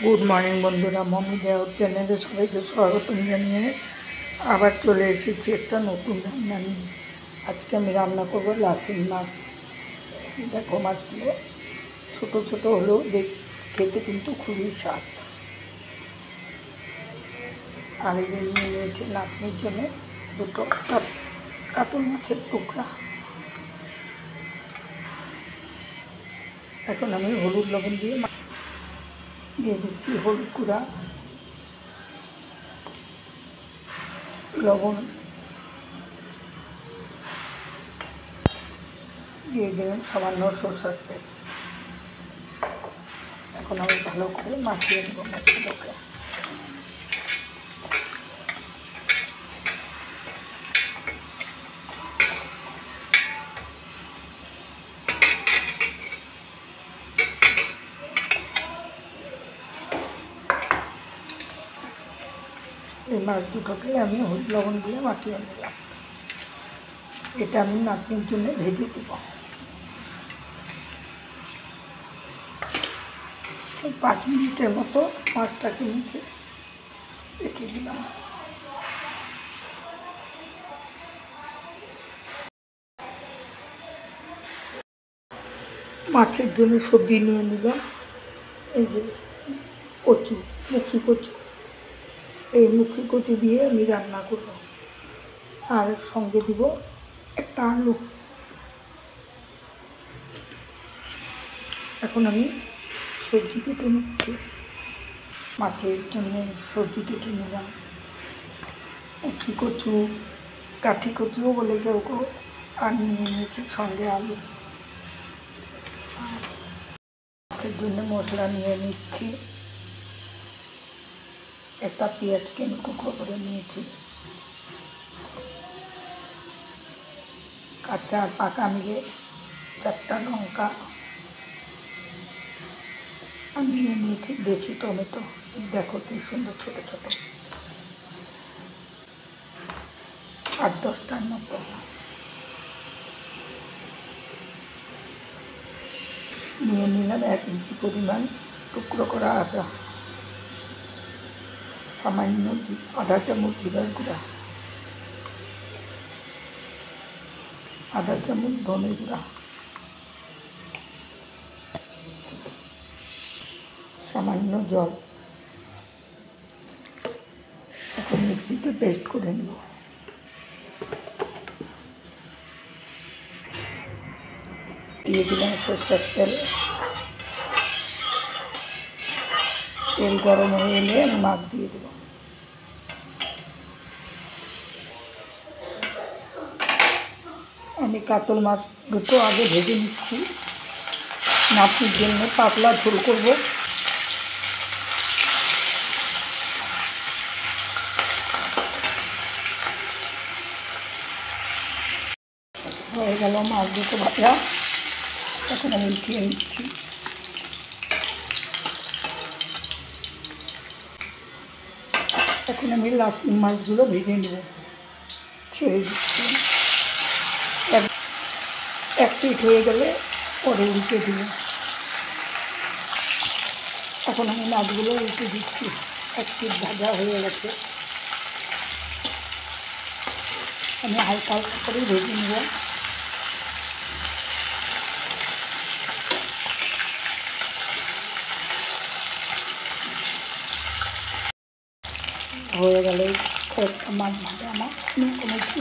Good morning বন্ধুরা, mummy দেওয়ার চ্যানেলে সবাইকে স্বাগতম জানিয়ে আবার চলে এসেছি একটা নতুন রান্না নিয়ে। আজকে আমি রান্না করবো লাসিং মাছ। দেখো মাছগুলো ছোটো ছোটো হলেও খেতে কিন্তু খুবই স্বাদ। আর এগুলো নিয়ে নিয়েছে নাতনির জন্য দুটো কাতল মাছের টুকরা। এখন আমি হলুদ লবণ দিয়ে দিচ্ছি হলুদ গুঁড়া, লবণ দিয়ে দিলাম, সামান্য সরষের তেল। এখন আমি ভালো করে মাখিয়ে নেব মাছগুলোকে। এই মাছ দুটোকে আমি হলুদ লবণ দিয়ে মাখিয়ে নিলাম। এটা আমি নাতনির জন্য ভেজে দেব। 5 মিনিটের মতো মাছটাকে নিচে রেখে দিলাম। মাছের জন্য সবজি নিয়ে নিলাম। এই যে কচু, মুখি কচু, এই মুখি কচু দিয়ে আমি রান্না করব। আর সঙ্গে দিব একটা আলু। এখন আমি সবজি কেটে নিচ্ছি। মাছের জন্য সবজি কেটে নিলাম। মুখি কচু, কাঠি কচুও বলে কেউ কেউ, আর নিয়ে নিয়েছি সঙ্গে আলু। মাছের জন্য মশলা নিয়ে নিচ্ছি। একটা পেঁয়াজকে আমি টুকরো করে নিয়েছি। কাঁচা আর পাকা মিলে 4টা লঙ্কা। আমি নিয়ে নিয়েছি দেশি টমেটো, দেখো কি সুন্দর ছোটো ছোটো, 8-10টার মতো। নিয়ে নিলাম 1 ইঞ্চি পরিমাণ টুকরো করা আদা, সামান্য আধা চামচ জিরার গুঁড়া, আধা চামচ ধনে গুঁড়া, সামান্য জল। এখন মিক্সিতে পেস্ট করে নেব। দিয়ে দিলাম সরষের তেল। তেল গরম হয়ে এলে আমি মাছ দিয়ে দেব। আমি কাতল মাছ দুটো আগে ভেজে নিচ্ছি। নাতির জন্য পাতলা ঝোল করব। হয়ে গেল মাছ দুটো ভাজা। এখন আমি উঠিয়ে নিচ্ছি। এখন আমি লাসিং মাছগুলো ভেজে নেব। ছেড়ে দিচ্ছি। এক পিঠ হয়ে গেলে পরে উল্টে দিব। এখন আমি মাছগুলো উল্টে দিচ্ছি। এক পিঠ ভাজা হয়ে গেছে। আমি হালকা হালকা করে ভেজে নেব। হয়ে গেলে কয়েকটা মাছ ভাজা আমার কমেছি।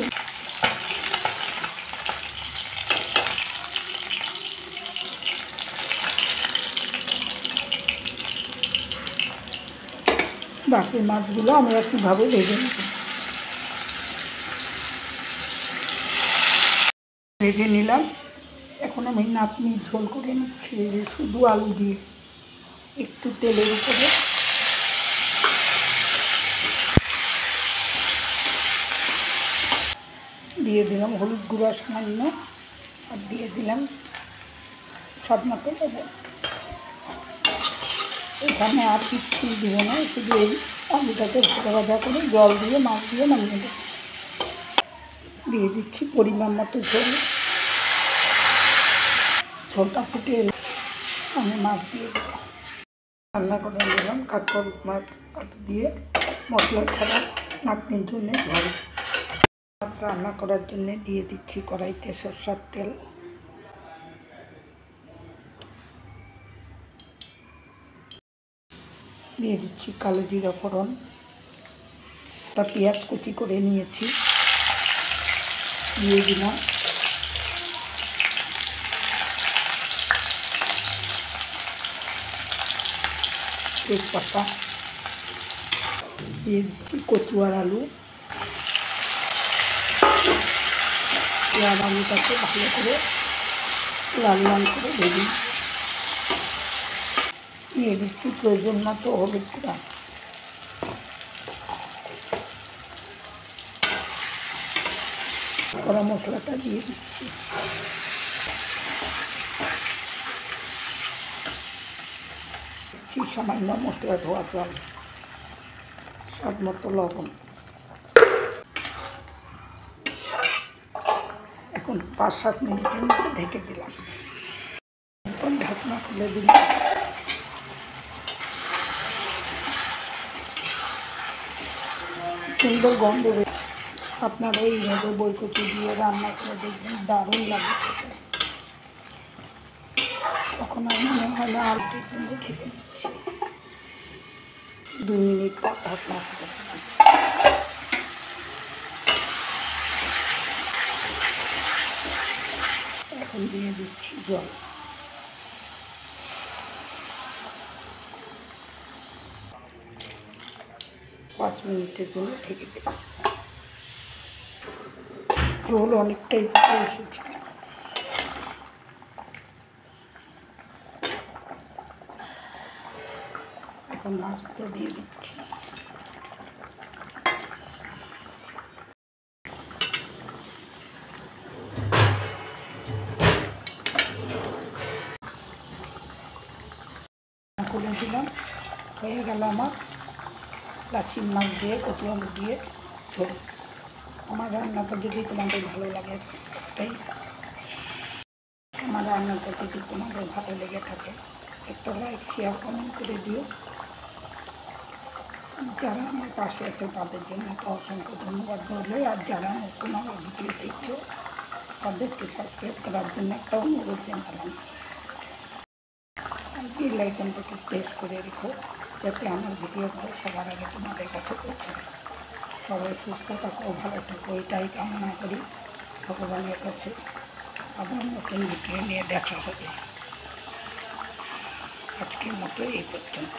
বাকি মাছগুলো আমি একইভাবে ভেজে নেব। ভেজে নিলাম। এখন আমি নাতনির ঝোল করে নিচ্ছি, যে শুধু আলু দিয়ে একটু তেলের উপরে দিয়ে দিলাম হলুদ গুঁড়া সামান্য, আর দিয়ে দিলাম স্বাদ মতো লবণ। এখানে আর কিচ্ছু দিব না, শুধু এই আলুটাকে ভাজা ভাজা করে জল দিয়ে মাছ দিয়ে নামিয়ে দেবো। দিয়ে দিচ্ছি পরিমাণ মতো ঝোল। ঝোলটা ফুটে এলে আমি মাছ দিয়ে দেবো। রান্না করে নিলাম কাঠকল মাছ আলু দিয়ে মশলা ছাড়া নাতনির জন্যে ঝাল। মাছ রান্না করার জন্যে দিয়ে দিচ্ছি কড়াইতে সরষের তেল, দিয়ে দিচ্ছি কালো জিরা ফোড়ন, একটা পেঁয়াজ কুচি করে নিয়েছি দিয়ে দিলাম, তেজপাতা দিয়ে দিচ্ছি কচু আর আলু। আলুটাকে ভালো করে লাল লাল করে ভেজে দিয়ে দিচ্ছি প্রয়োজন মতো হলুদ গুঁড়া, গরম মশলাটা দিয়ে দিচ্ছি, সামান্য মশলা ধোয়া জল, স্বাদ মতো লবণ। এখন 5-7 মিনিটের মধ্যে ঢেকে দিলাম। এখন ঢাকনা খুলে দিলাম। সুন্দর গন্ধ। আপনারা এইভাবে বইকচি দিয়ে রান্না করে দেখবেন, দারুণ লাগে খেতে। তখন আর মনে হয় না আর কিন্তু ঢেকে দিচ্ছি। 2 মিনিট পর ঢাকনা খুলে দিলাম। এখন দিয়ে দিচ্ছি জল, পাঁচ মিনিটের জন্য ঢেকে দেব। ঝোল অনেকটাই ফুটে এসেছে। এখন মাছগুলো দিয়ে দিচ্ছি। খুলে দিলাম, হয়ে গেল আমার লাচিন মাছ দিয়ে কচু আলু দিয়ে ঝোল। আমার রান্নাটা যদি তোমাদের ভালো লাগে, তাই আমার রান্নাটা যদি তোমাদের ভালো লেগে থাকে একটা লাইক শেয়ার কমেন্ট করে দিও। যারা আমার পাশে আছে তাদের জন্য তো অসংখ্য ধন্যবাদ রইল। আর যারা নতুন আমার ভিডিও দেখছো তাদেরকে সাবস্ক্রাইব করার জন্য একটা অনুরোধ জানালাম। বেল আইকনটাকে প্রেস করে রেখো যাতে আমার ভিডিওগুলো সবার আগে তোমাদের কাছে পৌঁছায়। সবাই সুস্থ থাকো, ভালো থাকো, এটাই কামনা করি ভগবানের কাছে। আবার নতুন ভিডিও নিয়ে দেখা হবে। আজকের মতো এই পর্যন্ত।